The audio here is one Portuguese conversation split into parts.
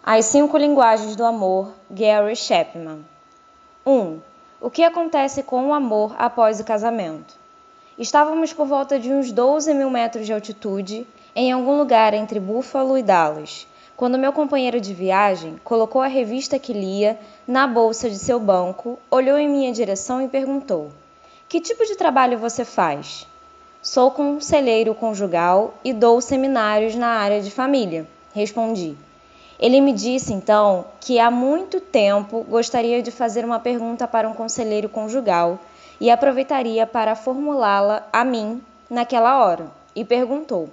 As 5 linguagens do amor, Gary Chapman. 1. O que acontece com o amor após o casamento? Estávamos por volta de uns 12 mil metros de altitude, em algum lugar entre Buffalo e Dallas, quando meu companheiro de viagem colocou a revista que lia na bolsa de seu banco, olhou em minha direção e perguntou: "Que tipo de trabalho você faz?" "Sou conselheiro conjugal e dou seminários na área de família", respondi. Ele me disse, então, que há muito tempo gostaria de fazer uma pergunta para um conselheiro conjugal e aproveitaria para formulá-la a mim naquela hora, e perguntou: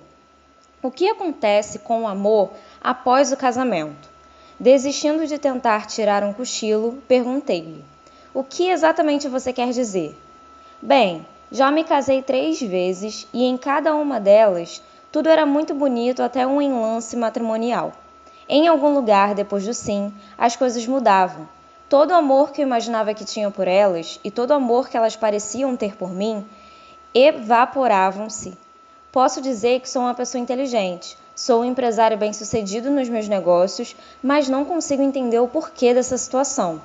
"O que acontece com o amor após o casamento?" Desistindo de tentar tirar um cochilo, perguntei-lhe: "O que exatamente você quer dizer?" "Bem, já me casei 3 vezes e em cada uma delas tudo era muito bonito até um enlace matrimonial. Em algum lugar, depois do sim, as coisas mudavam. Todo o amor que eu imaginava que tinha por elas e todo o amor que elas pareciam ter por mim evaporavam-se. Posso dizer que sou uma pessoa inteligente, sou um empresário bem-sucedido nos meus negócios, mas não consigo entender o porquê dessa situação."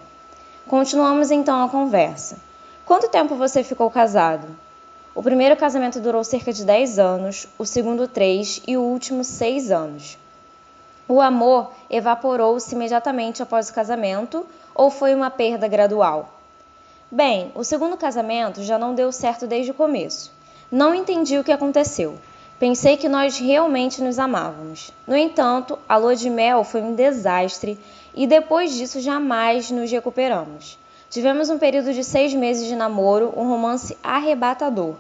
Continuamos então a conversa. "Quanto tempo você ficou casado?" "O primeiro casamento durou cerca de 10 anos, o segundo 3 e o último 6 anos." "O amor evaporou-se imediatamente após o casamento ou foi uma perda gradual?" "Bem, o segundo casamento já não deu certo desde o começo. Não entendi o que aconteceu. Pensei que nós realmente nos amávamos. No entanto, a lua de mel foi um desastre e depois disso jamais nos recuperamos. Tivemos um período de 6 meses de namoro, um romance arrebatador.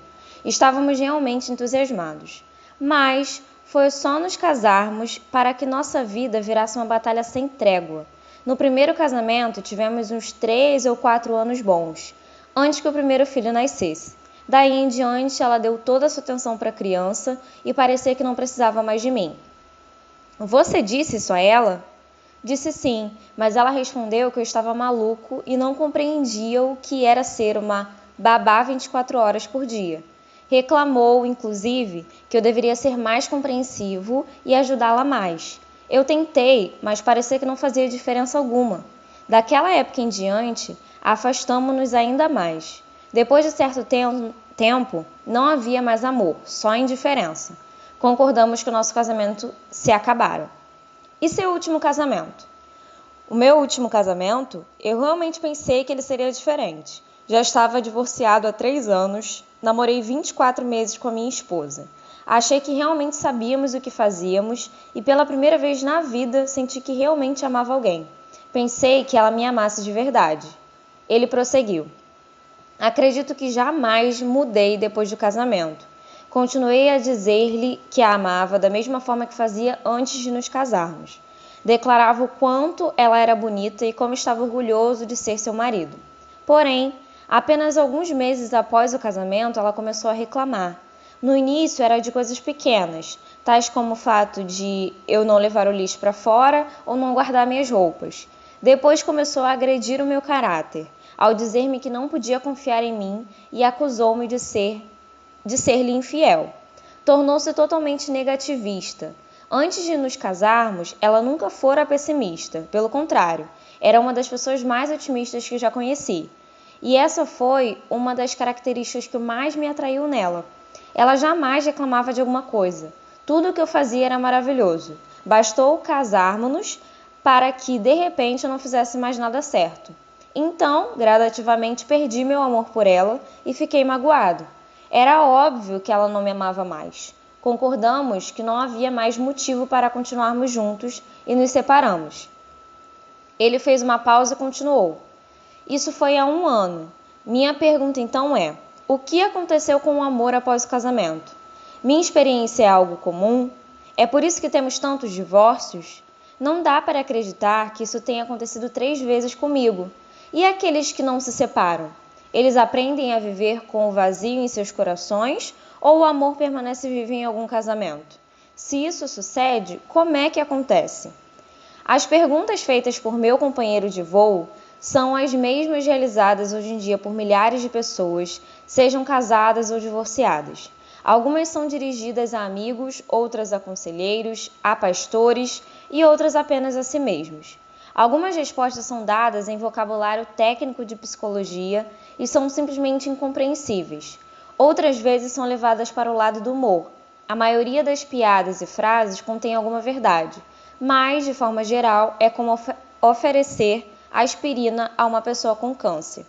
Estávamos realmente entusiasmados. Mas foi só nos casarmos para que nossa vida virasse uma batalha sem trégua. No primeiro casamento, tivemos uns 3 ou 4 anos bons, antes que o primeiro filho nascesse. Daí em diante, ela deu toda a sua atenção para a criança e parecia que não precisava mais de mim." "Você disse isso a ela?" "Disse sim, mas ela respondeu que eu estava maluco e não compreendia o que era ser uma babá 24 horas por dia. Reclamou, inclusive, que eu deveria ser mais compreensivo e ajudá-la mais. Eu tentei, mas parecia que não fazia diferença alguma. Daquela época em diante, afastamo-nos ainda mais. Depois de certo tempo, não havia mais amor, só indiferença. Concordamos que o nosso casamento se acabara." "E seu último casamento?" "O meu último casamento, eu realmente pensei que ele seria diferente. Já estava divorciado há 3 anos, namorei 24 meses com a minha esposa. Achei que realmente sabíamos o que fazíamos e pela primeira vez na vida senti que realmente amava alguém. Pensei que ela me amasse de verdade." Ele prosseguiu: "Acredito que jamais mudei depois do casamento. Continuei a dizer-lhe que a amava da mesma forma que fazia antes de nos casarmos. Declarava o quanto ela era bonita e como estava orgulhoso de ser seu marido. Porém, apenas alguns meses após o casamento, ela começou a reclamar. No início era de coisas pequenas, tais como o fato de eu não levar o lixo para fora ou não guardar minhas roupas. Depois começou a agredir o meu caráter, ao dizer-me que não podia confiar em mim e acusou-me de ser-lhe infiel. Tornou-se totalmente negativista. Antes de nos casarmos, ela nunca fora pessimista, pelo contrário, era uma das pessoas mais otimistas que já conheci. E essa foi uma das características que mais me atraiu nela. Ela jamais reclamava de alguma coisa. Tudo o que eu fazia era maravilhoso. Bastou casarmos-nos para que, de repente, eu não fizesse mais nada certo. Então, gradativamente, perdi meu amor por ela e fiquei magoado. Era óbvio que ela não me amava mais. Concordamos que não havia mais motivo para continuarmos juntos e nos separamos." Ele fez uma pausa e continuou: "Isso foi há 1 ano. Minha pergunta então é: o que aconteceu com o amor após o casamento? Minha experiência é algo comum? É por isso que temos tantos divórcios? Não dá para acreditar que isso tenha acontecido 3 vezes comigo. E aqueles que não se separam? Eles aprendem a viver com o vazio em seus corações ou o amor permanece vivo em algum casamento? Se isso sucede, como é que acontece?" As perguntas feitas por meu companheiro de voo são as mesmas realizadas hoje em dia por milhares de pessoas, sejam casadas ou divorciadas. Algumas são dirigidas a amigos, outras a conselheiros, a pastores, e outras apenas a si mesmos. Algumas respostas são dadas em vocabulário técnico de psicologia e são simplesmente incompreensíveis. Outras vezes são levadas para o lado do humor. A maioria das piadas e frases contém alguma verdade, mas, de forma geral, é como oferecer aspirina a uma pessoa com câncer.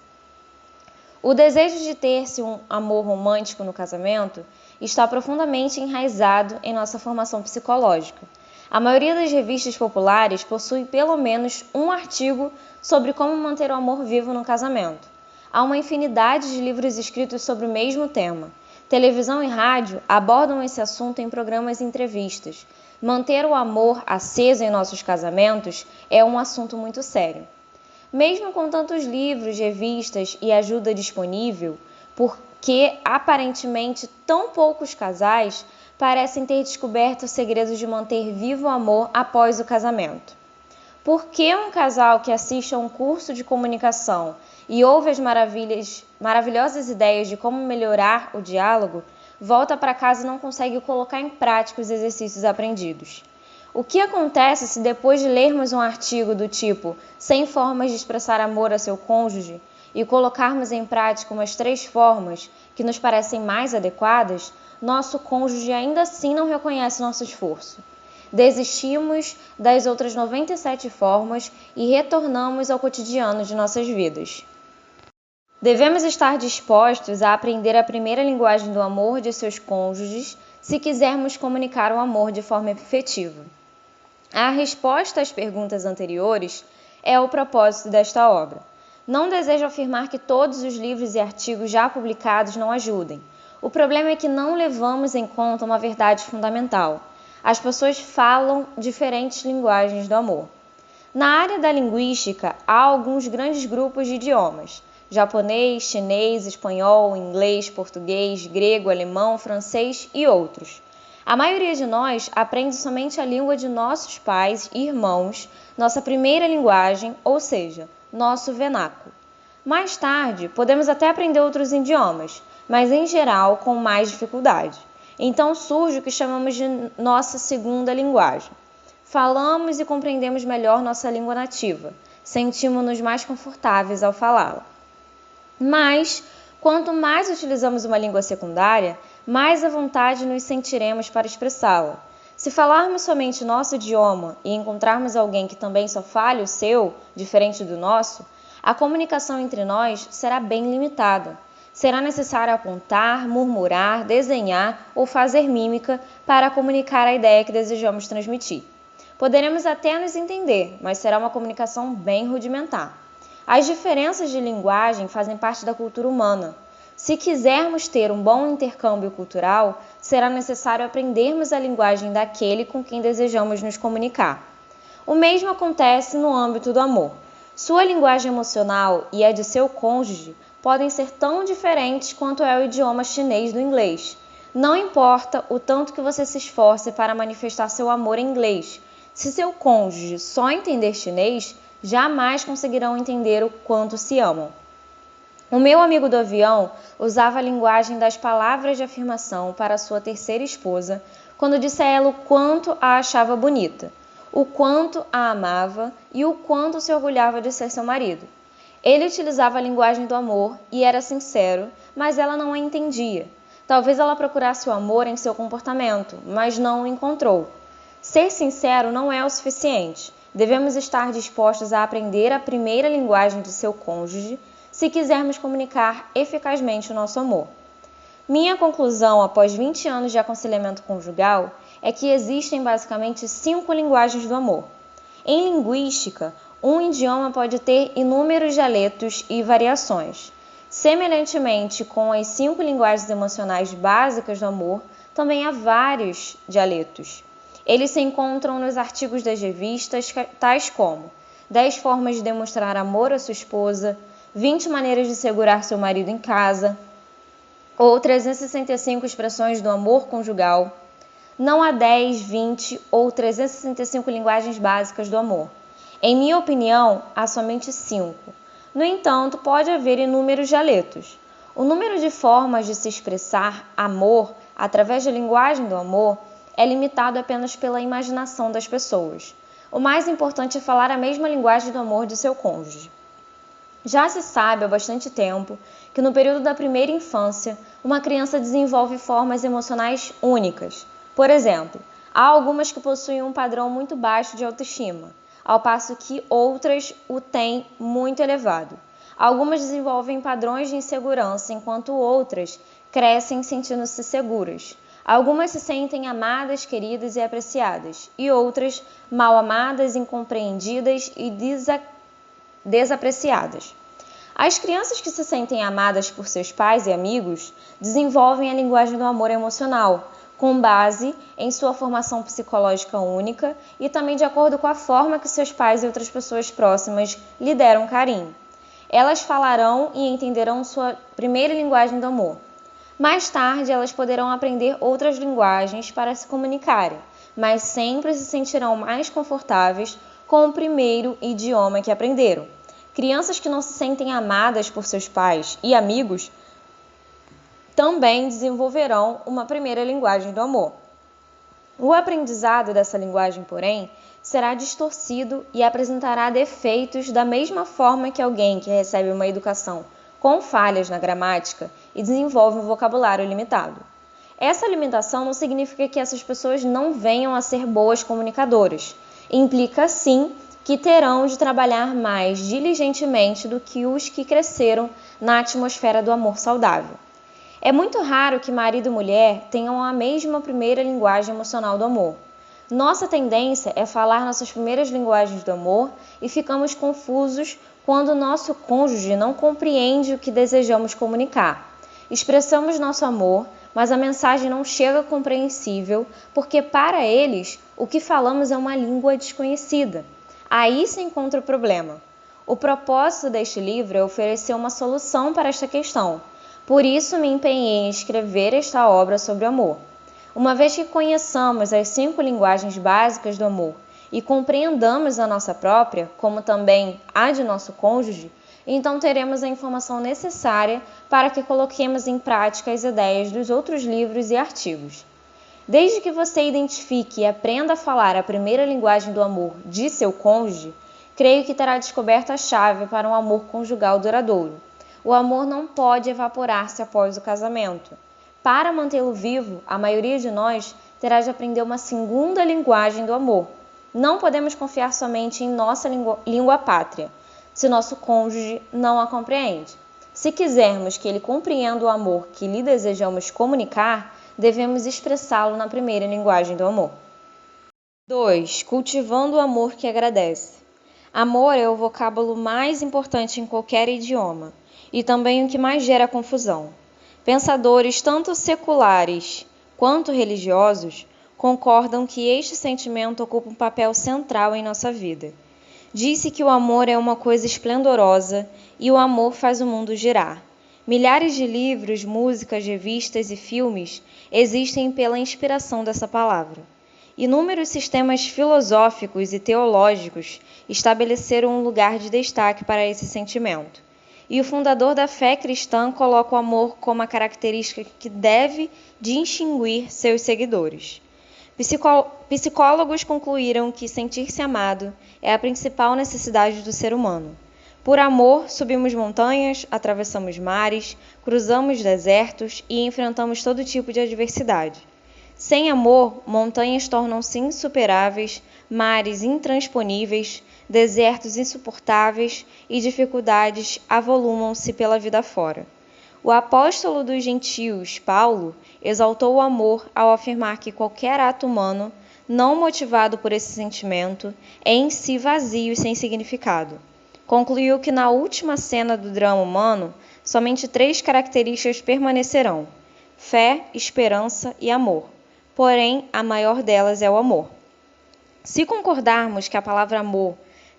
O desejo de ter-se um amor romântico no casamento está profundamente enraizado em nossa formação psicológica. A maioria das revistas populares possui pelo menos um artigo sobre como manter o amor vivo no casamento. Há uma infinidade de livros escritos sobre o mesmo tema. Televisão e rádio abordam esse assunto em programas e entrevistas. Manter o amor aceso em nossos casamentos é um assunto muito sério. Mesmo com tantos livros, revistas e ajuda disponível, porque aparentemente tão poucos casais parecem ter descoberto o segredo de manter vivo o amor após o casamento. Por que um casal que assiste a um curso de comunicação e ouve as maravilhosas ideias de como melhorar o diálogo, volta para casa e não consegue colocar em prática os exercícios aprendidos? O que acontece se depois de lermos um artigo do tipo 100 formas de expressar amor a seu cônjuge e colocarmos em prática umas 3 formas que nos parecem mais adequadas, nosso cônjuge ainda assim não reconhece nosso esforço? Desistimos das outras 97 formas e retornamos ao cotidiano de nossas vidas. Devemos estar dispostos a aprender a primeira linguagem do amor de seus cônjuges se quisermos comunicar o amor de forma efetiva. A resposta às perguntas anteriores é o propósito desta obra. Não desejo afirmar que todos os livros e artigos já publicados não ajudem. O problema é que não levamos em conta uma verdade fundamental. As pessoas falam diferentes linguagens do amor. Na área da linguística, há alguns grandes grupos de idiomas: japonês, chinês, espanhol, inglês, português, grego, alemão, francês e outros. A maioria de nós aprende somente a língua de nossos pais e irmãos, nossa primeira linguagem, ou seja, nosso vernáculo. Mais tarde, podemos até aprender outros idiomas, mas em geral com mais dificuldade. Então surge o que chamamos de nossa segunda linguagem. Falamos e compreendemos melhor nossa língua nativa, sentimos-nos mais confortáveis ao falá-la. Mas, quanto mais utilizamos uma língua secundária, mais à vontade nos sentiremos para expressá-la. Se falarmos somente nosso idioma e encontrarmos alguém que também só fale o seu, diferente do nosso, a comunicação entre nós será bem limitada. Será necessário apontar, murmurar, desenhar ou fazer mímica para comunicar a ideia que desejamos transmitir. Poderemos até nos entender, mas será uma comunicação bem rudimentar. As diferenças de linguagem fazem parte da cultura humana. Se quisermos ter um bom intercâmbio cultural, será necessário aprendermos a linguagem daquele com quem desejamos nos comunicar. O mesmo acontece no âmbito do amor. Sua linguagem emocional e a de seu cônjuge podem ser tão diferentes quanto é o idioma chinês do inglês. Não importa o tanto que você se esforce para manifestar seu amor em inglês. Se seu cônjuge só entender chinês, jamais conseguirão entender o quanto se amam. O meu amigo do avião usava a linguagem das palavras de afirmação para sua terceira esposa quando disse a ela o quanto a achava bonita, o quanto a amava e o quanto se orgulhava de ser seu marido. Ele utilizava a linguagem do amor e era sincero, mas ela não a entendia. Talvez ela procurasse o amor em seu comportamento, mas não o encontrou. Ser sincero não é o suficiente. Devemos estar dispostos a aprender a primeira linguagem de seu cônjuge se quisermos comunicar eficazmente o nosso amor. Minha conclusão após 20 anos de aconselhamento conjugal é que existem basicamente 5 linguagens do amor. Em linguística, um idioma pode ter inúmeros dialetos e variações. Semelhantemente com as 5 linguagens emocionais básicas do amor, também há vários dialetos. Eles se encontram nos artigos das revistas, tais como 10 formas de demonstrar amor à sua esposa, 20 maneiras de segurar seu marido em casa, ou 365 expressões do amor conjugal. Não há 10, 20 ou 365 linguagens básicas do amor. Em minha opinião, há somente 5. No entanto, pode haver inúmeros dialetos. O número de formas de se expressar amor através da linguagem do amor é limitado apenas pela imaginação das pessoas. o mais importante é falar a mesma linguagem do amor de seu cônjuge. Já se sabe há bastante tempo que no período da primeira infância, uma criança desenvolve formas emocionais únicas. Por exemplo, há algumas que possuem um padrão muito baixo de autoestima, ao passo que outras o têm muito elevado. Algumas desenvolvem padrões de insegurança, enquanto outras crescem sentindo-se seguras. Algumas se sentem amadas, queridas e apreciadas, e outras mal amadas, incompreendidas e desapreciadas. As crianças que se sentem amadas por seus pais e amigos desenvolvem a linguagem do amor emocional, com base em sua formação psicológica única e também de acordo com a forma que seus pais e outras pessoas próximas lhe deram carinho. Elas falarão e entenderão sua primeira linguagem do amor. Mais tarde, elas poderão aprender outras linguagens para se comunicarem, mas sempre se sentirão mais confortáveis com o primeiro idioma que aprenderam. Crianças que não se sentem amadas por seus pais e amigos também desenvolverão uma primeira linguagem do amor. O aprendizado dessa linguagem, porém, será distorcido e apresentará defeitos da mesma forma que alguém que recebe uma educação com falhas na gramática e desenvolve um vocabulário limitado. Essa limitação não significa que essas pessoas não venham a ser boas comunicadoras. Implica, sim, que terão de trabalhar mais diligentemente do que os que cresceram na atmosfera do amor saudável. É muito raro que marido e mulher tenham a mesma primeira linguagem emocional do amor. Nossa tendência é falar nossas primeiras linguagens do amor e ficamos confusos quando nosso cônjuge não compreende o que desejamos comunicar. Expressamos nosso amor, mas a mensagem não chega compreensível porque para eles o que falamos é uma língua desconhecida. Aí se encontra o problema. O propósito deste livro é oferecer uma solução para esta questão. Por isso me empenhei em escrever esta obra sobre o amor. Uma vez que conheçamos as 5 linguagens básicas do amor e compreendamos a nossa própria, como também a de nosso cônjuge, então teremos a informação necessária para que coloquemos em prática as ideias dos outros livros e artigos. Desde que você identifique e aprenda a falar a primeira linguagem do amor de seu cônjuge, creio que terá descoberto a chave para um amor conjugal duradouro. O amor não pode evaporar-se após o casamento. Para mantê-lo vivo, a maioria de nós terá de aprender uma segunda linguagem do amor. Não podemos confiar somente em nossa língua pátria, se nosso cônjuge não a compreende. Se quisermos que ele compreenda o amor que lhe desejamos comunicar, devemos expressá-lo na primeira linguagem do amor. 2. Cultivando o amor que agradece. Amor é o vocábulo mais importante em qualquer idioma e também o que mais gera confusão. Pensadores tanto seculares quanto religiosos concordam que este sentimento ocupa um papel central em nossa vida. Diz-se que o amor é uma coisa esplendorosa e o amor faz o mundo girar. Milhares de livros, músicas, revistas e filmes existem pela inspiração dessa palavra. Inúmeros sistemas filosóficos e teológicos estabeleceram um lugar de destaque para esse sentimento. E o fundador da fé cristã coloca o amor como a característica que deve distinguir seus seguidores. Psicólogos concluíram que sentir-se amado é a principal necessidade do ser humano. Por amor, subimos montanhas, atravessamos mares, cruzamos desertos e enfrentamos todo tipo de adversidade. Sem amor, montanhas tornam-se insuperáveis, mares intransponíveis, desertos insuportáveis e dificuldades avolumam-se pela vida fora. O apóstolo dos gentios, Paulo, exaltou o amor ao afirmar que qualquer ato humano, não motivado por esse sentimento, é em si vazio e sem significado. Concluiu que na última cena do drama humano, somente 3 características permanecerão: fé, esperança e amor. Porém, a maior delas é o amor. Se concordarmos que a palavra amor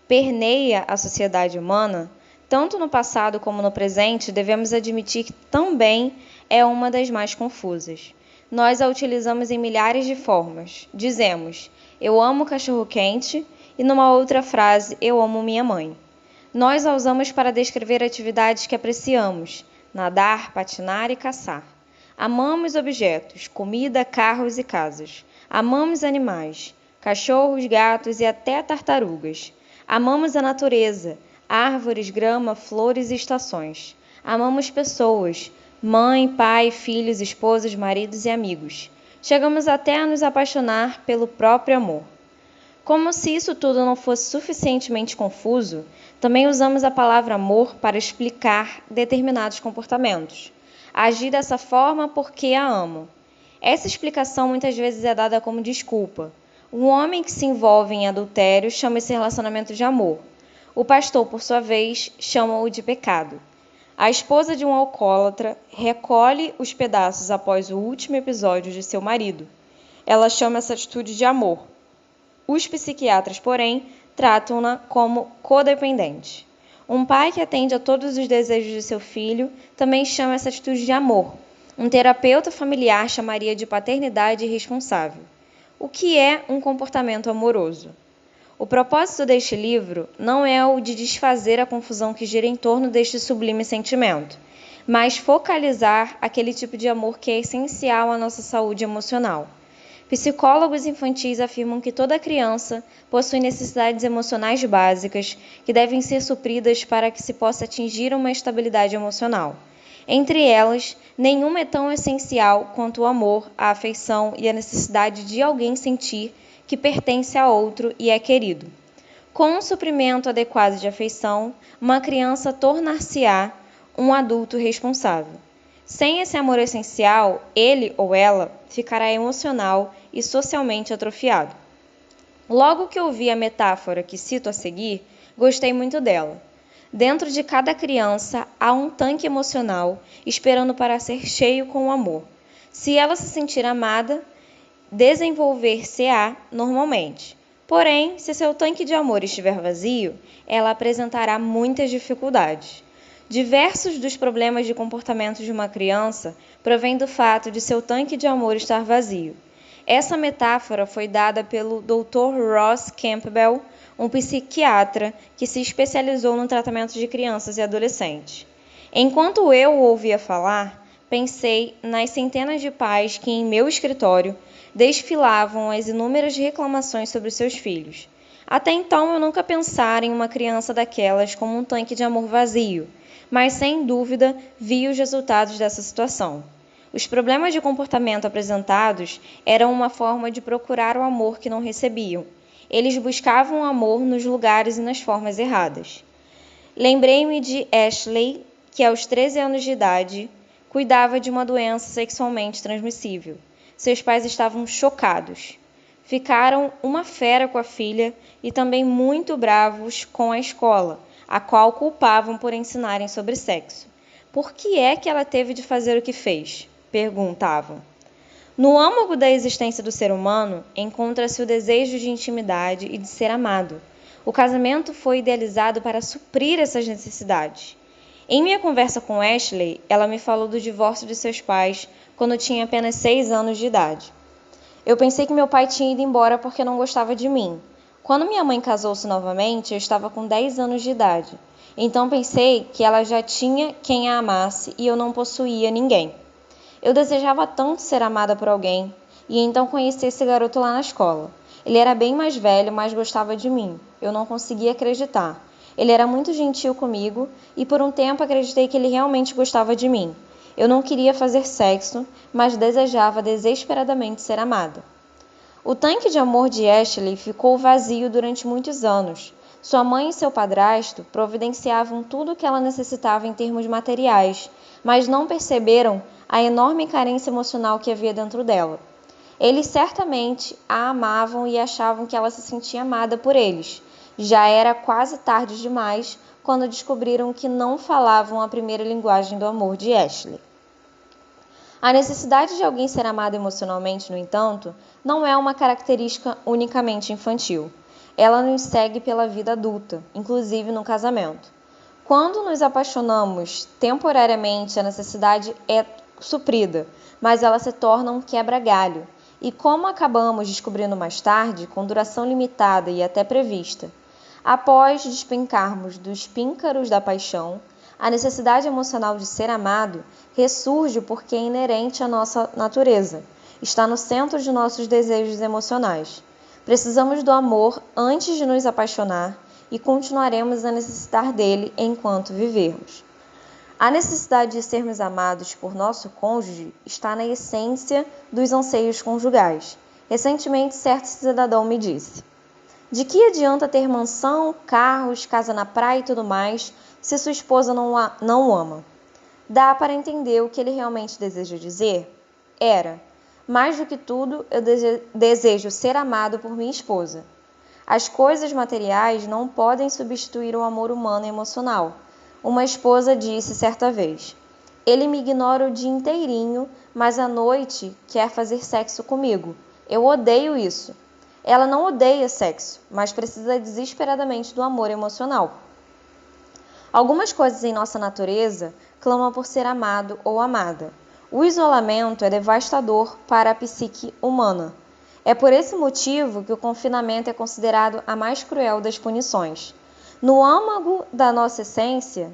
permeia a sociedade humana, tanto no passado como no presente, devemos admitir que também é uma das mais confusas. Nós a utilizamos em milhares de formas. Dizemos, eu amo cachorro-quente, e numa outra frase, eu amo minha mãe. Nós a usamos para descrever atividades que apreciamos, nadar, patinar e caçar. Amamos objetos, comida, carros e casas. Amamos animais. cachorros, gatos e até tartarugas. Amamos a natureza, árvores, grama, flores e estações. Amamos pessoas, mãe, pai, filhos, esposas, maridos e amigos. Chegamos até a nos apaixonar pelo próprio amor. Como se isso tudo não fosse suficientemente confuso, também usamos a palavra amor para explicar determinados comportamentos. Agir dessa forma porque a amo. Essa explicação muitas vezes é dada como desculpa. Um homem que se envolve em adultério chama esse relacionamento de amor. O pastor, por sua vez, chama-o de pecado. A esposa de um alcoólatra recolhe os pedaços após o último episódio de seu marido. Ela chama essa atitude de amor. Os psiquiatras, porém, tratam-na como codependente. Um pai que atende a todos os desejos de seu filho também chama essa atitude de amor. Um terapeuta familiar chamaria de paternidade irresponsável. O que é um comportamento amoroso? O propósito deste livro não é o de desfazer a confusão que gira em torno deste sublime sentimento, mas focalizar aquele tipo de amor que é essencial à nossa saúde emocional. Psicólogos infantis afirmam que toda criança possui necessidades emocionais básicas que devem ser supridas para que se possa atingir uma estabilidade emocional. Entre elas, nenhuma é tão essencial quanto o amor, a afeição e a necessidade de alguém sentir que pertence a outro e é querido. Com um suprimento adequado de afeição, uma criança tornar-se-á um adulto responsável. Sem esse amor essencial, ele ou ela ficará emocional e socialmente atrofiado. Logo que ouvi a metáfora que cito a seguir, gostei muito dela. Dentro de cada criança há um tanque emocional esperando para ser cheio com o amor. Se ela se sentir amada, desenvolver-se-á normalmente. Porém, se seu tanque de amor estiver vazio, ela apresentará muitas dificuldades. Diversos dos problemas de comportamento de uma criança provêm do fato de seu tanque de amor estar vazio. Essa metáfora foi dada pelo Dr. Ross Campbell, um psiquiatra que se especializou no tratamento de crianças e adolescentes. Enquanto eu o ouvia falar, pensei nas centenas de pais que, em meu escritório, desfilavam as inúmeras reclamações sobre seus filhos. Até então, eu nunca pensara em uma criança daquelas como um tanque de amor vazio, mas sem dúvida vi os resultados dessa situação. Os problemas de comportamento apresentados eram uma forma de procurar o amor que não recebiam. Eles buscavam o amor nos lugares e nas formas erradas. Lembrei-me de Ashley, que aos 13 anos de idade cuidava de uma doença sexualmente transmissível. Seus pais estavam chocados. Ficaram uma fera com a filha e também muito bravos com a escola, a qual culpavam por ensinarem sobre sexo. Por que é que ela teve de fazer o que fez? Perguntavam. No âmago da existência do ser humano, encontra-se o desejo de intimidade e de ser amado. O casamento foi idealizado para suprir essas necessidades. Em minha conversa com Ashley, ela me falou do divórcio de seus pais quando tinha apenas 6 anos de idade. Eu pensei que meu pai tinha ido embora porque não gostava de mim. Quando minha mãe casou-se novamente, eu estava com 10 anos de idade. Então pensei que ela já tinha quem a amasse e eu não possuía ninguém. Eu desejava tanto ser amada por alguém, e então conheci esse garoto lá na escola. Ele era bem mais velho, mas gostava de mim. Eu não conseguia acreditar. Ele era muito gentil comigo, e por um tempo acreditei que ele realmente gostava de mim. Eu não queria fazer sexo, mas desejava desesperadamente ser amada. O tanque de amor de Ashley ficou vazio durante muitos anos. Sua mãe e seu padrasto providenciavam tudo o que ela necessitava em termos materiais, mas não perceberam a enorme carência emocional que havia dentro dela. Eles certamente a amavam e achavam que ela se sentia amada por eles. Já era quase tarde demais quando descobriram que não falavam a primeira linguagem do amor de Ashley. A necessidade de alguém ser amado emocionalmente, no entanto, não é uma característica unicamente infantil. Ela nos segue pela vida adulta, inclusive no casamento. Quando nos apaixonamos temporariamente, a necessidade é suprida, mas ela se torna um quebra-galho. E como acabamos descobrindo mais tarde, com duração limitada e até prevista. Após despencarmos dos píncaros da paixão, a necessidade emocional de ser amado ressurge porque é inerente à nossa natureza. Está no centro de nossos desejos emocionais. Precisamos do amor antes de nos apaixonar e continuaremos a necessitar dele enquanto vivermos. A necessidade de sermos amados por nosso cônjuge está na essência dos anseios conjugais. Recentemente, certo cidadão me disse: de que adianta ter mansão, carros, casa na praia e tudo mais, se sua esposa não o ama? Dá para entender o que ele realmente deseja dizer? Mais do que tudo, eu desejo ser amado por minha esposa. As coisas materiais não podem substituir o amor humano e emocional. Uma esposa disse certa vez: ele me ignora o dia inteirinho, mas à noite quer fazer sexo comigo. Eu odeio isso. Ela não odeia sexo, mas precisa desesperadamente do amor emocional. Algumas coisas em nossa natureza clamam por ser amado ou amada. O isolamento é devastador para a psique humana. É por esse motivo que o confinamento é considerado a mais cruel das punições. No âmago da nossa existência,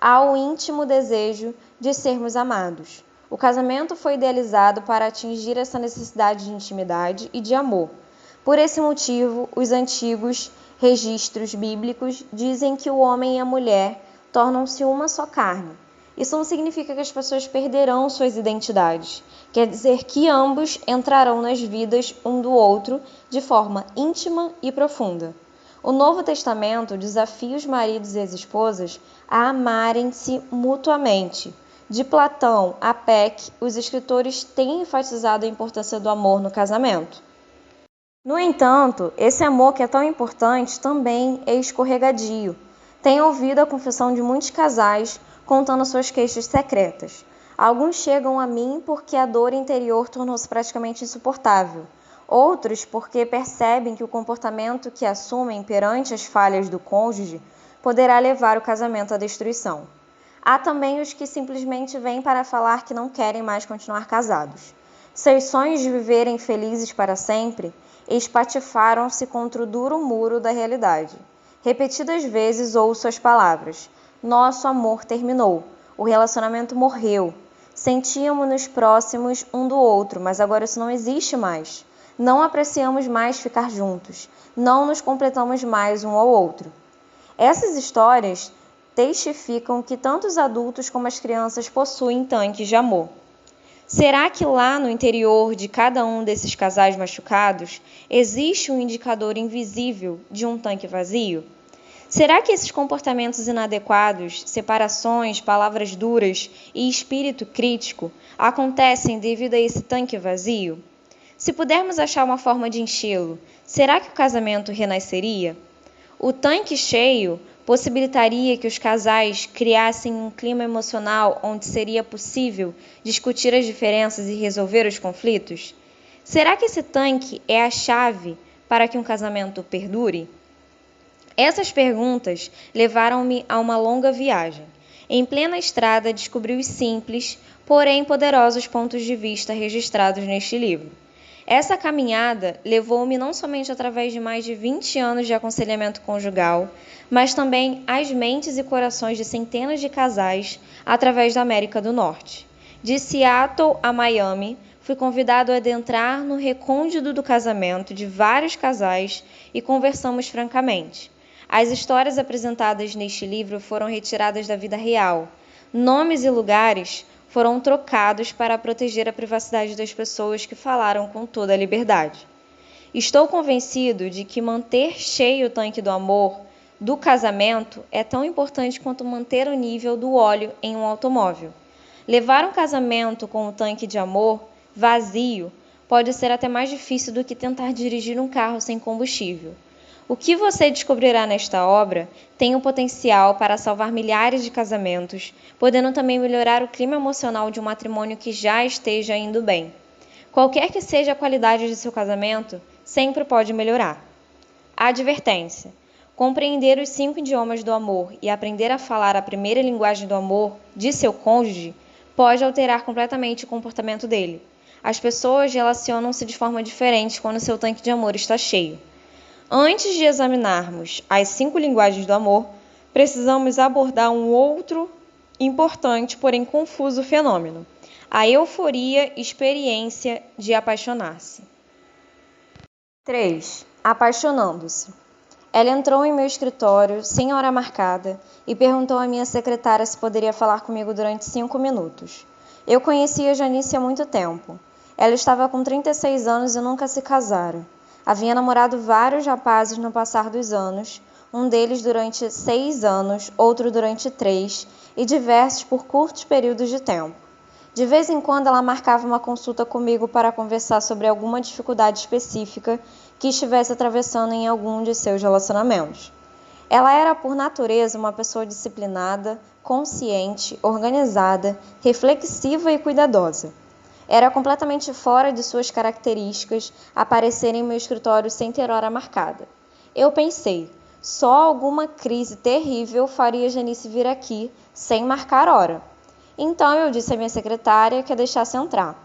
há o íntimo desejo de sermos amados. O casamento foi idealizado para atingir essa necessidade de intimidade e de amor. Por esse motivo, os antigos registros bíblicos dizem que o homem e a mulher tornam-se uma só carne. Isso não significa que as pessoas perderão suas identidades. Quer dizer que ambos entrarão nas vidas um do outro de forma íntima e profunda. O Novo Testamento desafia os maridos e as esposas a amarem-se mutuamente. De Platão a Peck, os escritores têm enfatizado a importância do amor no casamento. No entanto, esse amor que é tão importante também é escorregadio. Tenho ouvido a confissão de muitos casais contando suas queixas secretas. Alguns chegam a mim porque a dor interior tornou-se praticamente insuportável. Outros porque percebem que o comportamento que assumem perante as falhas do cônjuge poderá levar o casamento à destruição. Há também os que simplesmente vêm para falar que não querem mais continuar casados. Seus sonhos de viverem felizes para sempre espatifaram-se contra o duro muro da realidade. Repetidas vezes ouço as palavras: nosso amor terminou, o relacionamento morreu. Sentíamos-nos próximos um do outro, mas agora isso não existe mais. Não apreciamos mais ficar juntos. Não nos completamos mais um ao outro. Essas histórias testificam que tanto os adultos como as crianças possuem tanques de amor. Será que lá no interior de cada um desses casais machucados existe um indicador invisível de um tanque vazio? Será que esses comportamentos inadequados, separações, palavras duras e espírito crítico acontecem devido a esse tanque vazio? Se pudermos achar uma forma de enchê-lo, será que o casamento renasceria? O tanque cheio possibilitaria que os casais criassem um clima emocional onde seria possível discutir as diferenças e resolver os conflitos? Será que esse tanque é a chave para que um casamento perdure? Essas perguntas levaram-me a uma longa viagem. Em plena estrada, descobri os simples, porém poderosos pontos de vista registrados neste livro. Essa caminhada levou-me não somente através de mais de 20 anos de aconselhamento conjugal, mas também às mentes e corações de centenas de casais através da América do Norte. De Seattle a Miami, fui convidado a adentrar no recôndito do casamento de vários casais e conversamos francamente. As histórias apresentadas neste livro foram retiradas da vida real. Nomes e lugares foram trocados para proteger a privacidade das pessoas que falaram com toda a liberdade. Estou convencido de que manter cheio o tanque do amor do casamento é tão importante quanto manter o nível do óleo em um automóvel. Levar um casamento com o tanque de amor vazio pode ser até mais difícil do que tentar dirigir um carro sem combustível. O que você descobrirá nesta obra tem o potencial para salvar milhares de casamentos, podendo também melhorar o clima emocional de um matrimônio que já esteja indo bem. Qualquer que seja a qualidade de seu casamento, sempre pode melhorar. Advertência: compreender os 5 idiomas do amor e aprender a falar a primeira linguagem do amor de seu cônjuge pode alterar completamente o comportamento dele. As pessoas relacionam-se de forma diferente quando seu tanque de amor está cheio. Antes de examinarmos as 5 linguagens do amor, precisamos abordar um outro importante, porém confuso fenômeno: A euforia, experiência de apaixonar-se. 3. Apaixonando-se. Ela entrou em meu escritório, sem hora marcada, e perguntou à minha secretária se poderia falar comigo durante 5 minutos. Eu conhecia Janice há muito tempo. Ela estava com 36 anos e nunca se casara. Havia namorado vários rapazes no passar dos anos, um deles durante 6 anos, outro durante 3, e diversos por curtos períodos de tempo. De vez em quando ela marcava uma consulta comigo para conversar sobre alguma dificuldade específica que estivesse atravessando em algum de seus relacionamentos. Ela era, por natureza, uma pessoa disciplinada, consciente, organizada, reflexiva e cuidadosa. Era completamente fora de suas características aparecer em meu escritório sem ter hora marcada. Eu pensei, só alguma crise terrível faria Janice vir aqui sem marcar hora. Então eu disse à minha secretária que a deixasse entrar.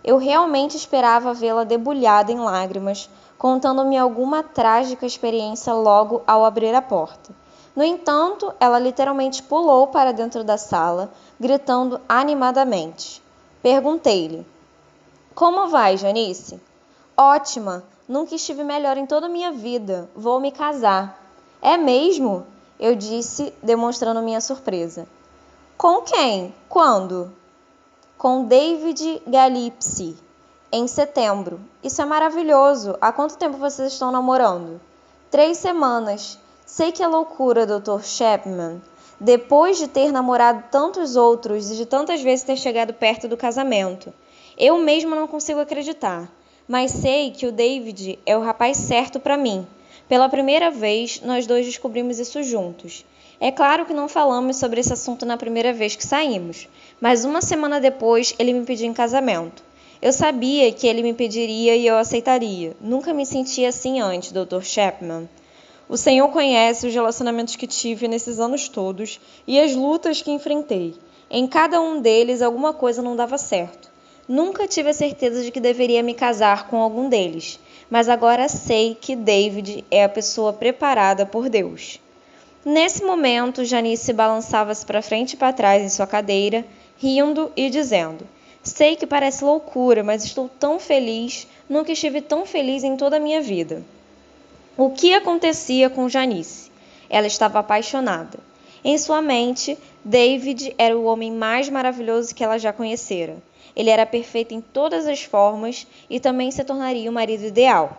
Eu realmente esperava vê-la debulhada em lágrimas, contando-me alguma trágica experiência logo ao abrir a porta. No entanto, ela literalmente pulou para dentro da sala, gritando animadamente. Perguntei-lhe: Como vai, Janice? Ótima! Nunca estive melhor em toda a minha vida. Vou me casar. É mesmo? Eu disse, demonstrando minha surpresa. Com quem? Quando? Com David Gallipsy, em setembro. Isso é maravilhoso. Há quanto tempo vocês estão namorando? 3 semanas. Sei que é loucura, Dr. Chapman. Depois de ter namorado tantos outros e de tantas vezes ter chegado perto do casamento. Eu mesma não consigo acreditar. Mas sei que o David é o rapaz certo para mim. Pela primeira vez, nós dois descobrimos isso juntos. É claro que não falamos sobre esse assunto na primeira vez que saímos, mas uma semana depois ele me pediu em casamento. Eu sabia que ele me pediria e eu aceitaria. Nunca me senti assim antes, Dr. Chapman. O Senhor conhece os relacionamentos que tive nesses anos todos e as lutas que enfrentei. Em cada um deles, alguma coisa não dava certo. Nunca tive a certeza de que deveria me casar com algum deles, mas agora sei que David é a pessoa preparada por Deus. Nesse momento, Janice balançava-se para frente e para trás em sua cadeira, rindo e dizendo: Sei que parece loucura, mas estou tão feliz, nunca estive tão feliz em toda a minha vida. O que acontecia com Janice? Ela estava apaixonada. Em sua mente, David era o homem mais maravilhoso que ela já conhecera. Ele era perfeito em todas as formas e também se tornaria o marido ideal.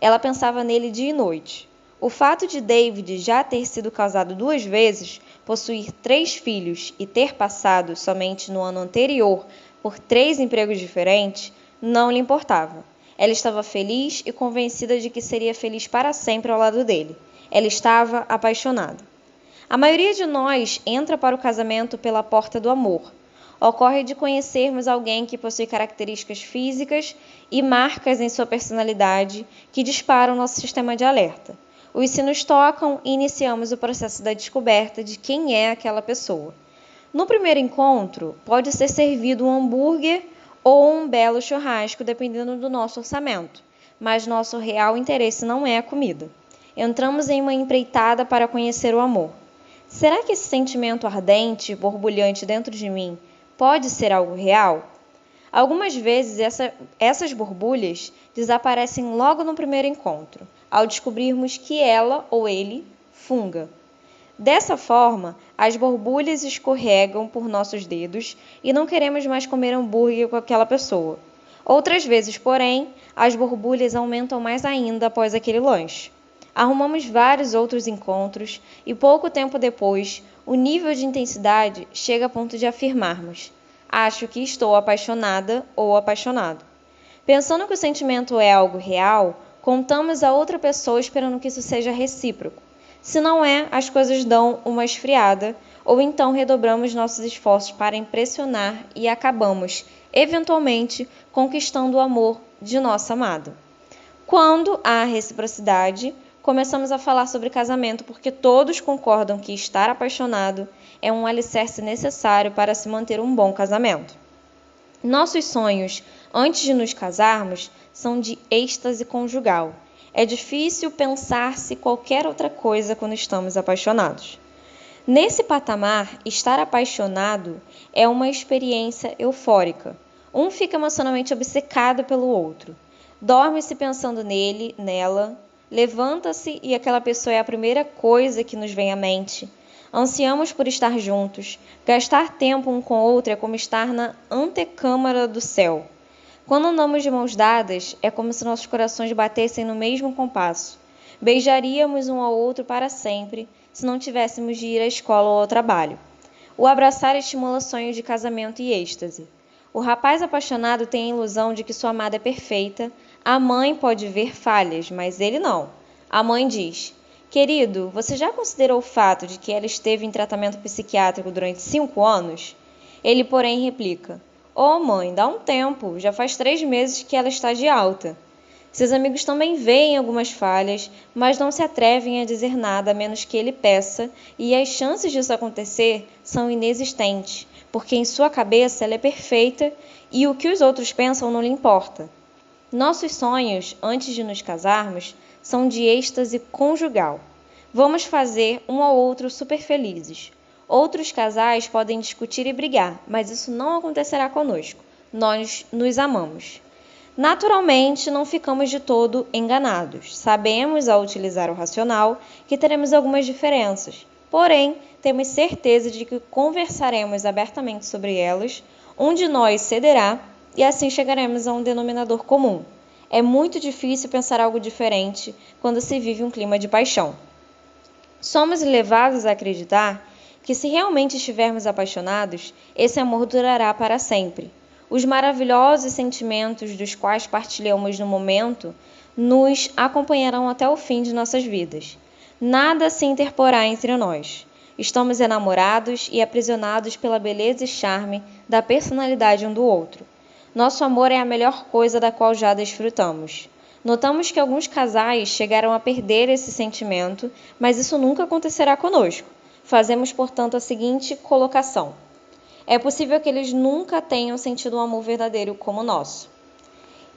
Ela pensava nele dia e noite. O fato de David já ter sido casado 2 vezes, possuir 3 filhos e ter passado, somente no ano anterior, por 3 empregos diferentes, não lhe importava. Ela estava feliz e convencida de que seria feliz para sempre ao lado dele. Ela estava apaixonada. A maioria de nós entra para o casamento pela porta do amor. Ocorre de conhecermos alguém que possui características físicas e marcas em sua personalidade que disparam nosso sistema de alerta. Os sinos tocam e iniciamos o processo da descoberta de quem é aquela pessoa. No primeiro encontro, pode ser servido um hambúrguer ou um belo churrasco, dependendo do nosso orçamento, mas nosso real interesse não é a comida. Entramos em uma empreitada para conhecer o amor. Será que esse sentimento ardente, borbulhante dentro de mim, pode ser algo real? Algumas vezes essas borbulhas desaparecem logo no primeiro encontro, ao descobrirmos que ela ou ele funga. Dessa forma, as borbulhas escorregam por nossos dedos e não queremos mais comer hambúrguer com aquela pessoa. Outras vezes, porém, as borbulhas aumentam mais ainda após aquele lanche. Arrumamos vários outros encontros e pouco tempo depois, o nível de intensidade chega a ponto de afirmarmos: acho que estou apaixonada ou apaixonado. Pensando que o sentimento é algo real, contamos a outra pessoa esperando que isso seja recíproco. Se não é, as coisas dão uma esfriada, ou então redobramos nossos esforços para impressionar e acabamos, eventualmente, conquistando o amor de nosso amado. Quando há reciprocidade, começamos a falar sobre casamento porque todos concordam que estar apaixonado é um alicerce necessário para se manter um bom casamento. Nossos sonhos, antes de nos casarmos, são de êxtase conjugal. É difícil pensar-se qualquer outra coisa quando estamos apaixonados. Nesse patamar, estar apaixonado é uma experiência eufórica. Um fica emocionalmente obcecado pelo outro. Dorme-se pensando nele, nela, levanta-se e aquela pessoa é a primeira coisa que nos vem à mente. Ansiamos por estar juntos. Gastar tempo um com o outro é como estar na antecâmara do céu. Quando andamos de mãos dadas, é como se nossos corações batessem no mesmo compasso. Beijaríamos um ao outro para sempre, se não tivéssemos de ir à escola ou ao trabalho. O abraçar estimula sonhos de casamento e êxtase. O rapaz apaixonado tem a ilusão de que sua amada é perfeita. A mãe pode ver falhas, mas ele não. A mãe diz: querido, você já considerou o fato de que ela esteve em tratamento psiquiátrico durante 5 anos? Ele, porém, replica: oh, mãe, dá um tempo, já faz 3 meses que ela está de alta. Seus amigos também veem algumas falhas, mas não se atrevem a dizer nada a menos que ele peça, e as chances disso acontecer são inexistentes, porque em sua cabeça ela é perfeita e o que os outros pensam não lhe importa. Nossos sonhos, antes de nos casarmos, são de êxtase conjugal. Vamos fazer um ao outro super felizes. Outros casais podem discutir e brigar, mas isso não acontecerá conosco. Nós nos amamos. Naturalmente, não ficamos de todo enganados. Sabemos, ao utilizar o racional, que teremos algumas diferenças. Porém, temos certeza de que conversaremos abertamente sobre elas, um de nós cederá e assim chegaremos a um denominador comum. É muito difícil pensar algo diferente quando se vive um clima de paixão. Somos levados a acreditar que, se realmente estivermos apaixonados, esse amor durará para sempre. Os maravilhosos sentimentos dos quais partilhamos no momento nos acompanharão até o fim de nossas vidas. Nada se interporá entre nós. Estamos enamorados e aprisionados pela beleza e charme da personalidade um do outro. Nosso amor é a melhor coisa da qual já desfrutamos. Notamos que alguns casais chegaram a perder esse sentimento, mas isso nunca acontecerá conosco. Fazemos, portanto, a seguinte colocação: é possível que eles nunca tenham sentido um amor verdadeiro como o nosso.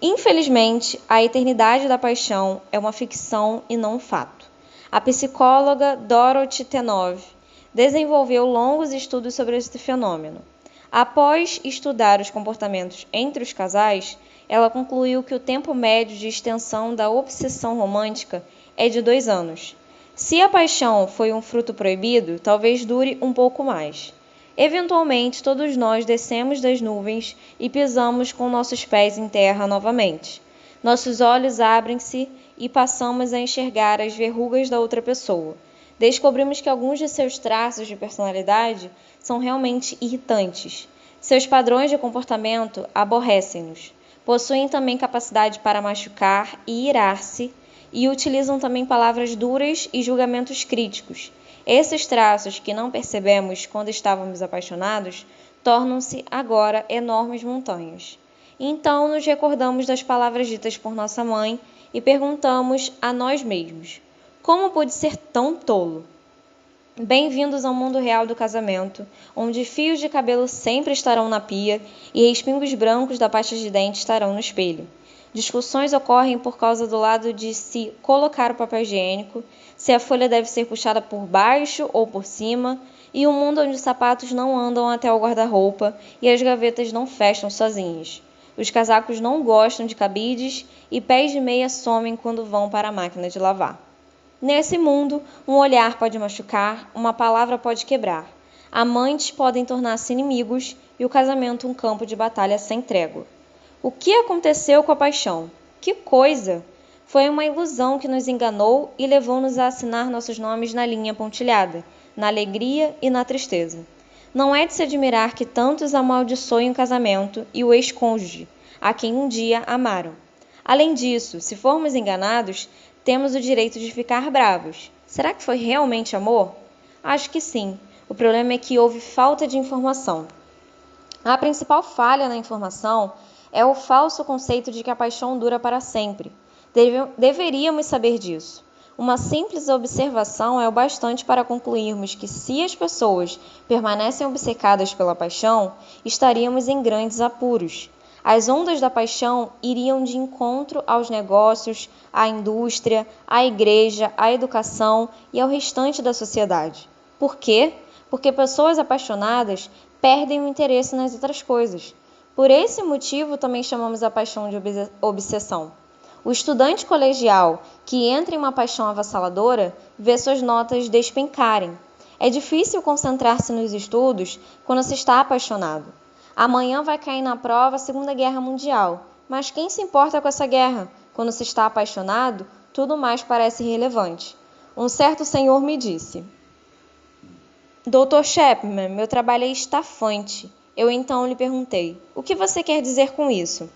Infelizmente, a eternidade da paixão é uma ficção e não um fato. A psicóloga Dorothy Tenove desenvolveu longos estudos sobre este fenômeno. Após estudar os comportamentos entre os casais, ela concluiu que o tempo médio de extensão da obsessão romântica é de 2 anos. Se a paixão foi um fruto proibido, talvez dure um pouco mais. Eventualmente, todos nós descemos das nuvens e pisamos com nossos pés em terra novamente. Nossos olhos abrem-se e passamos a enxergar as verrugas da outra pessoa. Descobrimos que alguns de seus traços de personalidade são realmente irritantes. Seus padrões de comportamento aborrecem-nos. Possuem também capacidade para machucar e irar-se, e utilizam também palavras duras e julgamentos críticos. Esses traços que não percebemos quando estávamos apaixonados tornam-se agora enormes montanhas. Então nos recordamos das palavras ditas por nossa mãe e perguntamos a nós mesmos: como pude ser tão tolo? Bem-vindos ao mundo real do casamento, onde fios de cabelo sempre estarão na pia e respingos brancos da pasta de dente estarão no espelho. Discussões ocorrem por causa do lado de se colocar o papel higiênico, se a folha deve ser puxada por baixo ou por cima, e um mundo onde os sapatos não andam até o guarda-roupa e as gavetas não fecham sozinhas. Os casacos não gostam de cabides e pés de meia somem quando vão para a máquina de lavar. Nesse mundo, um olhar pode machucar, uma palavra pode quebrar. Amantes podem tornar-se inimigos e o casamento um campo de batalha sem trégua. O que aconteceu com a paixão? Que coisa! Foi uma ilusão que nos enganou e levou-nos a assinar nossos nomes na linha pontilhada, na alegria e na tristeza. Não é de se admirar que tantos amaldiçoem o casamento e o ex-cônjuge, a quem um dia amaram. Além disso, se formos enganados, temos o direito de ficar bravos. Será que foi realmente amor? Acho que sim. O problema é que houve falta de informação. A principal falha na informação é o falso conceito de que a paixão dura para sempre. Deveríamos saber disso. Uma simples observação é o bastante para concluirmos que, se as pessoas permanecem obcecadas pela paixão, estaríamos em grandes apuros. As ondas da paixão iriam de encontro aos negócios, à indústria, à igreja, à educação e ao restante da sociedade. Por quê? Porque pessoas apaixonadas perdem o interesse nas outras coisas. Por esse motivo, também chamamos a paixão de obsessão. O estudante colegial que entra em uma paixão avassaladora vê suas notas despencarem. É difícil concentrar-se nos estudos quando se está apaixonado. Amanhã vai cair na prova a Segunda Guerra Mundial, mas quem se importa com essa guerra? Quando se está apaixonado, tudo mais parece irrelevante. Um certo senhor me disse: Dr. Chapman, meu trabalho é estafante. Eu então lhe perguntei: o que você quer dizer com isso?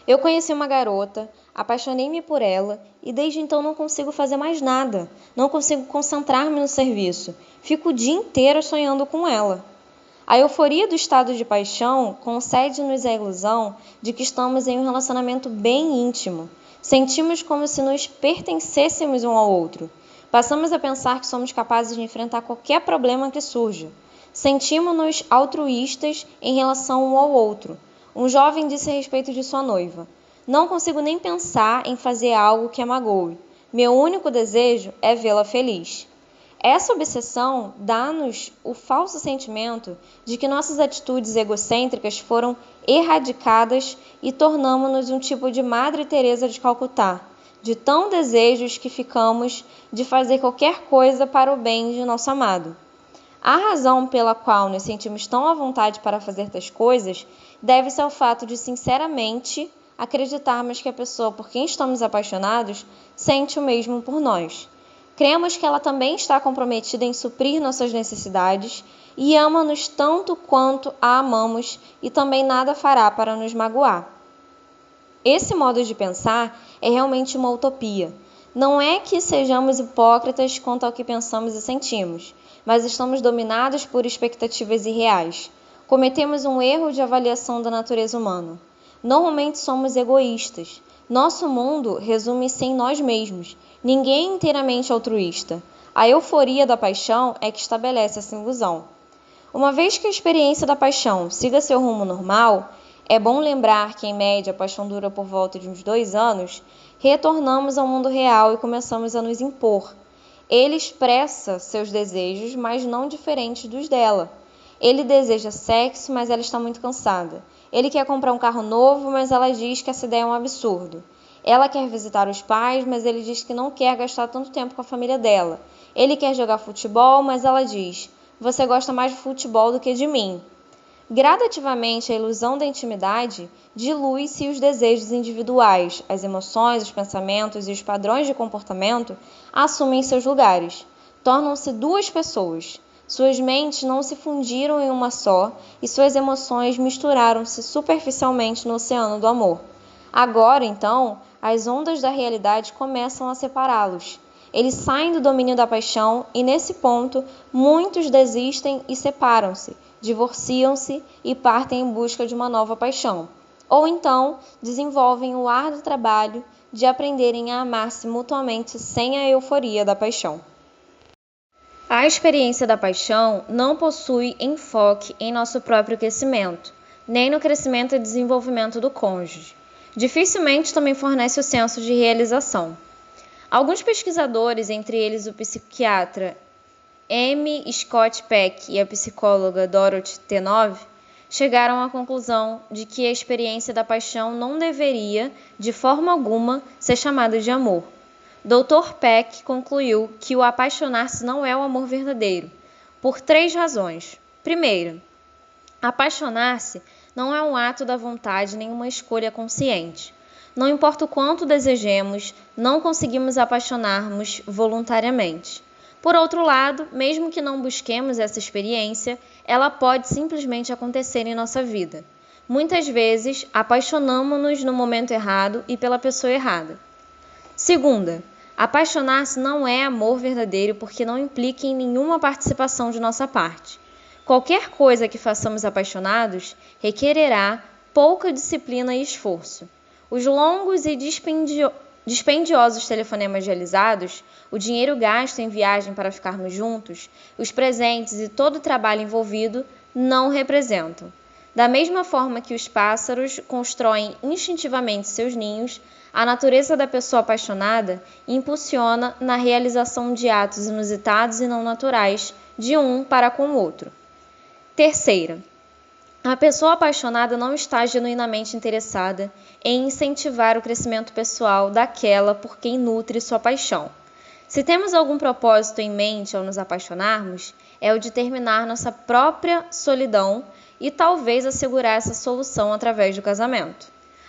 Eu conheci uma garota, apaixonei-me por ela e desde então não consigo fazer mais nada. Não consigo concentrar-me no serviço. Fico o dia inteiro sonhando com ela. A euforia do estado de paixão concede-nos a ilusão de que estamos em um relacionamento bem íntimo. Sentimos como se nos pertencêssemos um ao outro. Passamos a pensar que somos capazes de enfrentar qualquer problema que surja. Sentimos-nos altruístas em relação um ao outro. Um jovem disse a respeito de sua noiva: não consigo nem pensar em fazer algo que a magoe. Meu único desejo é vê-la feliz. Essa obsessão dá-nos o falso sentimento de que nossas atitudes egocêntricas foram erradicadas e tornamo-nos um tipo de Madre Teresa de Calcutá, de tão desejos que ficamos de fazer qualquer coisa para o bem de nosso amado. A razão pela qual nos sentimos tão à vontade para fazer tais coisas deve-se ao fato de, sinceramente, acreditarmos que a pessoa por quem estamos apaixonados sente o mesmo por nós. Cremos que ela também está comprometida em suprir nossas necessidades e ama-nos tanto quanto a amamos e também nada fará para nos magoar. Esse modo de pensar é realmente uma utopia. Não é que sejamos hipócritas quanto ao que pensamos e sentimos, mas estamos dominados por expectativas irreais. Cometemos um erro de avaliação da natureza humana. Normalmente somos egoístas. Nosso mundo resume-se em nós mesmos. Ninguém é inteiramente altruísta. A euforia da paixão é que estabelece essa ilusão. Uma vez que a experiência da paixão siga seu rumo normal, é bom lembrar que, em média, a paixão dura por volta de uns 2 anos, retornamos ao mundo real e começamos a nos impor. Ele expressa seus desejos, mas não diferentes dos dela. Ele deseja sexo, mas ela está muito cansada. Ele quer comprar um carro novo, mas ela diz que essa ideia é um absurdo. Ela quer visitar os pais, mas ele diz que não quer gastar tanto tempo com a família dela. Ele quer jogar futebol, mas ela diz: você gosta mais de futebol do que de mim. Gradativamente, a ilusão da intimidade dilui-se os desejos individuais, as emoções, os pensamentos e os padrões de comportamento assumem seus lugares. Tornam-se 2 pessoas. Suas mentes não se fundiram em uma só e suas emoções misturaram-se superficialmente no oceano do amor. Agora, então, as ondas da realidade começam a separá-los. Eles saem do domínio da paixão e, nesse ponto, muitos desistem e separam-se, divorciam-se e partem em busca de uma nova paixão. Ou então, desenvolvem o árduo trabalho de aprenderem a amar-se mutuamente sem a euforia da paixão. A experiência da paixão não possui enfoque em nosso próprio crescimento, nem no crescimento e desenvolvimento do cônjuge. Dificilmente também fornece o senso de realização. Alguns pesquisadores, entre eles o psiquiatra M. Scott Peck e a psicóloga Dorothy Tenove, chegaram à conclusão de que a experiência da paixão não deveria, de forma alguma, ser chamada de amor. Dr. Peck concluiu que o apaixonar-se não é o amor verdadeiro, por 3 razões. Primeiro, apaixonar-se não é um ato da vontade nem uma escolha consciente. Não importa o quanto desejemos, não conseguimos apaixonar-nos voluntariamente. Por outro lado, mesmo que não busquemos essa experiência, ela pode simplesmente acontecer em nossa vida. Muitas vezes, apaixonamo-nos no momento errado e pela pessoa errada. Segunda, apaixonar-se não é amor verdadeiro porque não implica em nenhuma participação de nossa parte. Qualquer coisa que façamos apaixonados requererá pouca disciplina e esforço. Os longos e dispendiosos telefonemas realizados, o dinheiro gasto em viagem para ficarmos juntos, os presentes e todo o trabalho envolvido não representam. Da mesma forma que os pássaros constroem instintivamente seus ninhos, a natureza da pessoa apaixonada impulsiona na realização de atos inusitados e não naturais de um para com o outro. Terceira, a pessoa apaixonada não está genuinamente interessada em incentivar o crescimento pessoal daquela por quem nutre sua paixão. Se temos algum propósito em mente ao nos apaixonarmos, é o de terminar nossa própria solidão e talvez assegurar essa solução através do casamento.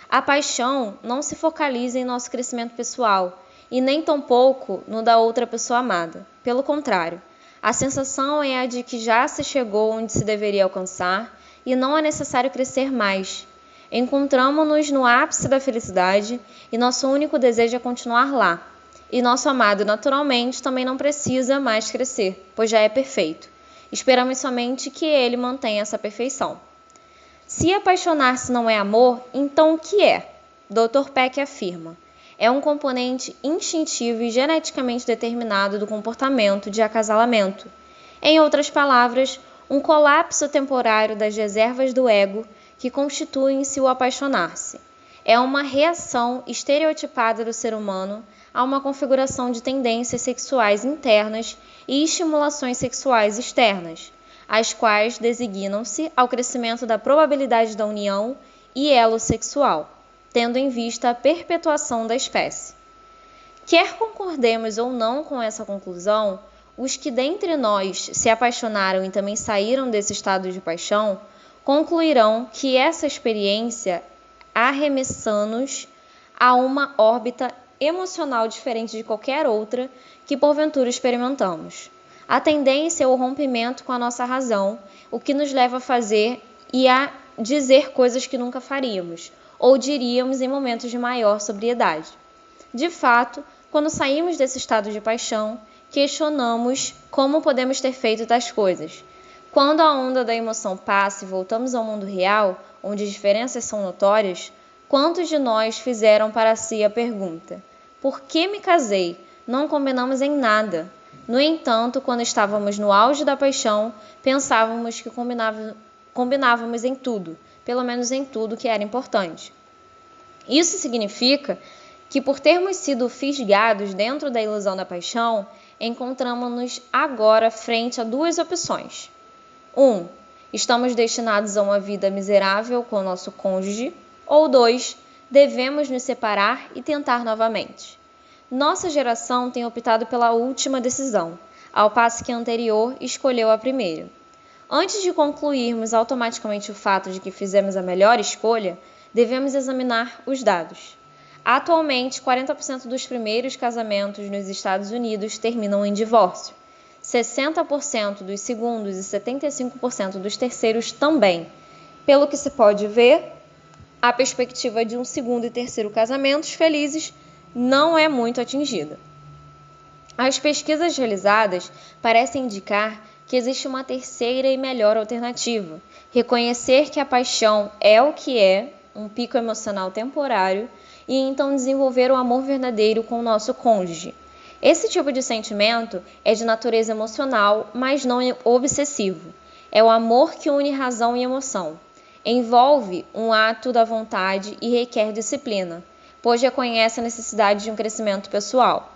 A paixão não se focaliza em nosso crescimento pessoal e nem tampouco no da outra pessoa amada. Pelo contrário, a sensação é a de que já se chegou onde se deveria alcançar e não é necessário crescer mais. Encontramo-nos no ápice da felicidade e nosso único desejo é continuar lá. E nosso amado, naturalmente, também não precisa mais crescer, pois já é perfeito. Esperamos somente que ele mantenha essa perfeição. Se apaixonar-se não é amor, então o que é? Dr. Peck afirma. É um componente instintivo e geneticamente determinado do comportamento de acasalamento. Em outras palavras, um colapso temporário das reservas do ego que constituem-se o apaixonar-se. É uma reação estereotipada do ser humano a uma configuração de tendências sexuais internas e estimulações sexuais externas, as quais designam-se ao crescimento da probabilidade da união e elo sexual, tendo em vista a perpetuação da espécie. Quer concordemos ou não com essa conclusão, os que dentre nós se apaixonaram e também saíram desse estado de paixão, concluirão que essa experiência arremessa-nos a uma órbita emocional diferente de qualquer outra que porventura experimentamos. A tendência é o rompimento com a nossa razão, o que nos leva a fazer e a dizer coisas que nunca faríamos, ou diríamos em momentos de maior sobriedade. De fato, quando saímos desse estado de paixão, questionamos como podemos ter feito tais coisas. Quando a onda da emoção passa e voltamos ao mundo real, onde as diferenças são notórias, quantos de nós fizeram para si a pergunta: por que me casei? Não combinamos em nada. No entanto, quando estávamos no auge da paixão, pensávamos que combinávamos em tudo, pelo menos em tudo que era importante. Isso significa que, por termos sido fisgados dentro da ilusão da paixão, encontramos-nos agora frente a duas opções. 1. Estamos destinados a uma vida miserável com o nosso cônjuge. Ou 2. Devemos nos separar e tentar novamente. Nossa geração tem optado pela última decisão, ao passo que a anterior escolheu a primeira. Antes de concluirmos automaticamente o fato de que fizemos a melhor escolha, devemos examinar os dados. Atualmente, 40% dos primeiros casamentos nos Estados Unidos terminam em divórcio. 60% dos segundos e 75% dos terceiros também. Pelo que se pode ver, a perspectiva de um segundo e terceiro casamentos felizes não é muito atingida. As pesquisas realizadas parecem indicar que existe uma terceira e melhor alternativa: reconhecer que a paixão é o que é, um pico emocional temporário, e então desenvolver o amor verdadeiro com o nosso cônjuge. Esse tipo de sentimento é de natureza emocional, mas não obsessivo. É o amor que une razão e emoção. Envolve um ato da vontade e requer disciplina, pois reconhece a necessidade de um crescimento pessoal.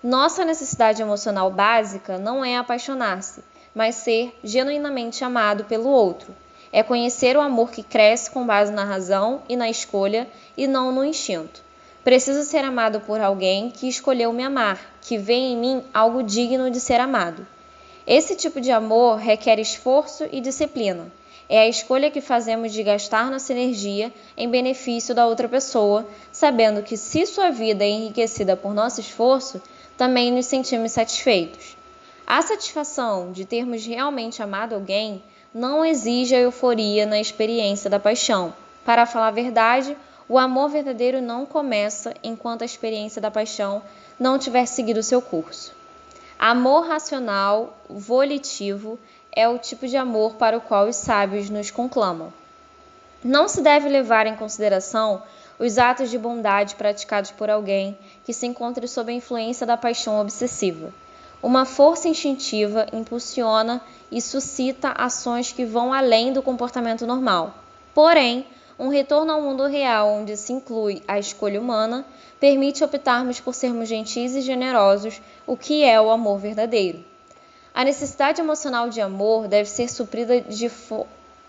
Nossa necessidade emocional básica não é apaixonar-se, mas ser genuinamente amado pelo outro. É conhecer o amor que cresce com base na razão e na escolha e não no instinto. Preciso ser amado por alguém que escolheu me amar, que vê em mim algo digno de ser amado. Esse tipo de amor requer esforço e disciplina. É a escolha que fazemos de gastar nossa energia em benefício da outra pessoa, sabendo que se sua vida é enriquecida por nosso esforço, também nos sentimos satisfeitos. A satisfação de termos realmente amado alguém não exige a euforia na experiência da paixão. Para falar a verdade, o amor verdadeiro não começa enquanto a experiência da paixão não tiver seguido seu curso. Amor racional, volitivo, é o tipo de amor para o qual os sábios nos conclamam. Não se deve levar em consideração os atos de bondade praticados por alguém que se encontre sob a influência da paixão obsessiva. Uma força instintiva impulsiona e suscita ações que vão além do comportamento normal. Porém, um retorno ao mundo real, onde se inclui a escolha humana, permite optarmos por sermos gentis e generosos, o que é o amor verdadeiro. A necessidade emocional de amor deve ser suprida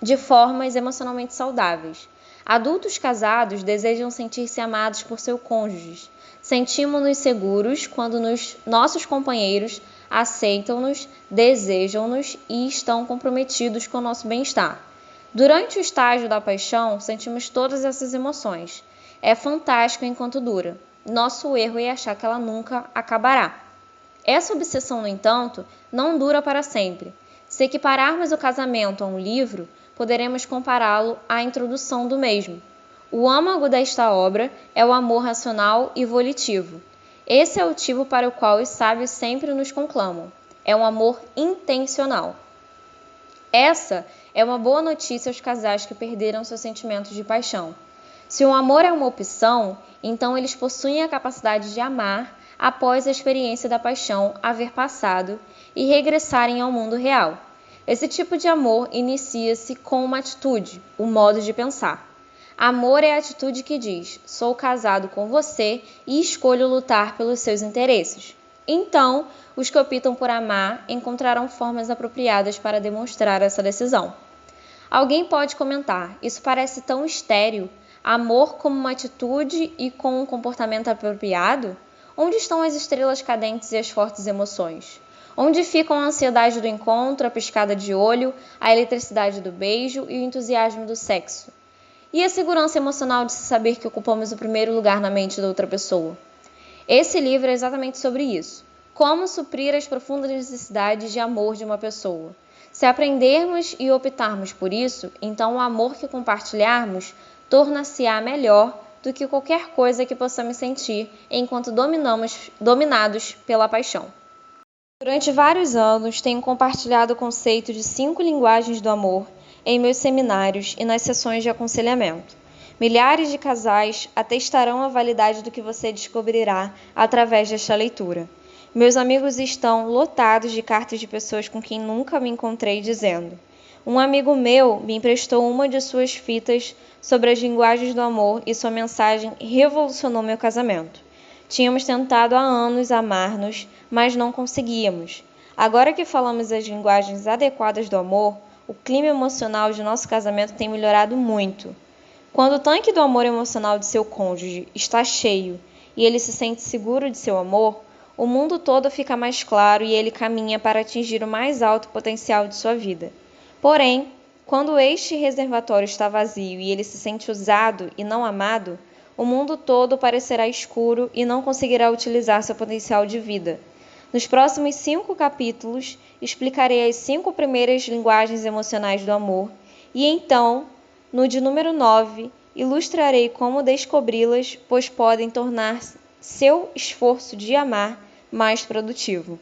de formas emocionalmente saudáveis. Adultos casados desejam sentir-se amados por seus cônjuges. Sentimos-nos seguros quando nossos companheiros aceitam-nos, desejam-nos e estão comprometidos com o nosso bem-estar. Durante o estágio da paixão, sentimos todas essas emoções. É fantástico enquanto dura. Nosso erro é achar que ela nunca acabará. Essa obsessão, no entanto, não dura para sempre. Se equipararmos o casamento a um livro, poderemos compará-lo à introdução do mesmo. O âmago desta obra é o amor racional e volitivo. Esse é o tipo para o qual os sábios sempre nos conclamam. É um amor intencional. Essa é uma boa notícia aos casais que perderam seus sentimentos de paixão. Se o amor é uma opção, então eles possuem a capacidade de amar após a experiência da paixão haver passado e regressarem ao mundo real. Esse tipo de amor inicia-se com uma atitude, o modo de pensar. Amor é a atitude que diz: sou casado com você e escolho lutar pelos seus interesses. Então, os que optam por amar encontrarão formas apropriadas para demonstrar essa decisão. Alguém pode comentar: isso parece tão estéril. Amor como uma atitude e com um comportamento apropriado? Onde estão as estrelas cadentes e as fortes emoções? Onde ficam a ansiedade do encontro, a piscada de olho, a eletricidade do beijo e o entusiasmo do sexo? E a segurança emocional de se saber que ocupamos o primeiro lugar na mente da outra pessoa? Esse livro é exatamente sobre isso. Como suprir as profundas necessidades de amor de uma pessoa. Se aprendermos e optarmos por isso, então o amor que compartilharmos torna-se-á melhor do que qualquer coisa que possamos sentir enquanto dominados pela paixão. Durante vários anos, tenho compartilhado o conceito de 5 linguagens do amor em meus seminários e nas sessões de aconselhamento. Milhares de casais atestarão a validade do que você descobrirá através desta leitura. Meus amigos estão lotados de cartas de pessoas com quem nunca me encontrei dizendo: um amigo meu me emprestou uma de suas fitas sobre as linguagens do amor e sua mensagem revolucionou meu casamento. Tínhamos tentado há anos amar-nos, mas não conseguíamos. Agora que falamos as linguagens adequadas do amor, o clima emocional de nosso casamento tem melhorado muito. Quando o tanque do amor emocional de seu cônjuge está cheio e ele se sente seguro de seu amor, o mundo todo fica mais claro e ele caminha para atingir o mais alto potencial de sua vida. Porém, quando este reservatório está vazio e ele se sente usado e não amado, o mundo todo parecerá escuro e não conseguirá utilizar seu potencial de vida. Nos próximos 5 capítulos, explicarei as 5 primeiras linguagens emocionais do amor e então, no de número 9, ilustrarei como descobri-las, pois podem tornar seu esforço de amar mais produtivo.